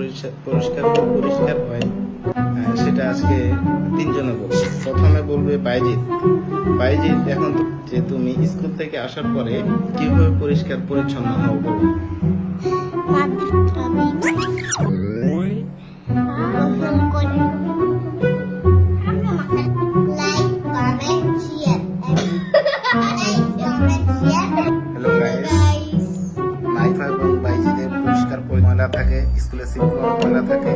পরিষ্কার পরিষ্কার হয় সেটা আজকে তিনজনে বলবে। প্রথমে বলবে বাইজিৎ। বাইজিৎ, এখন যে তুমি স্কুল থেকে আসার পরে কিভাবে পরিষ্কার পরিচ্ছন্ন হও বলো। হ্যালো গাইস, নাইফা এবং বাইজিদের পরিষ্কার ময়লা থাকে, স্কুলে সিট ময়লা থাকে।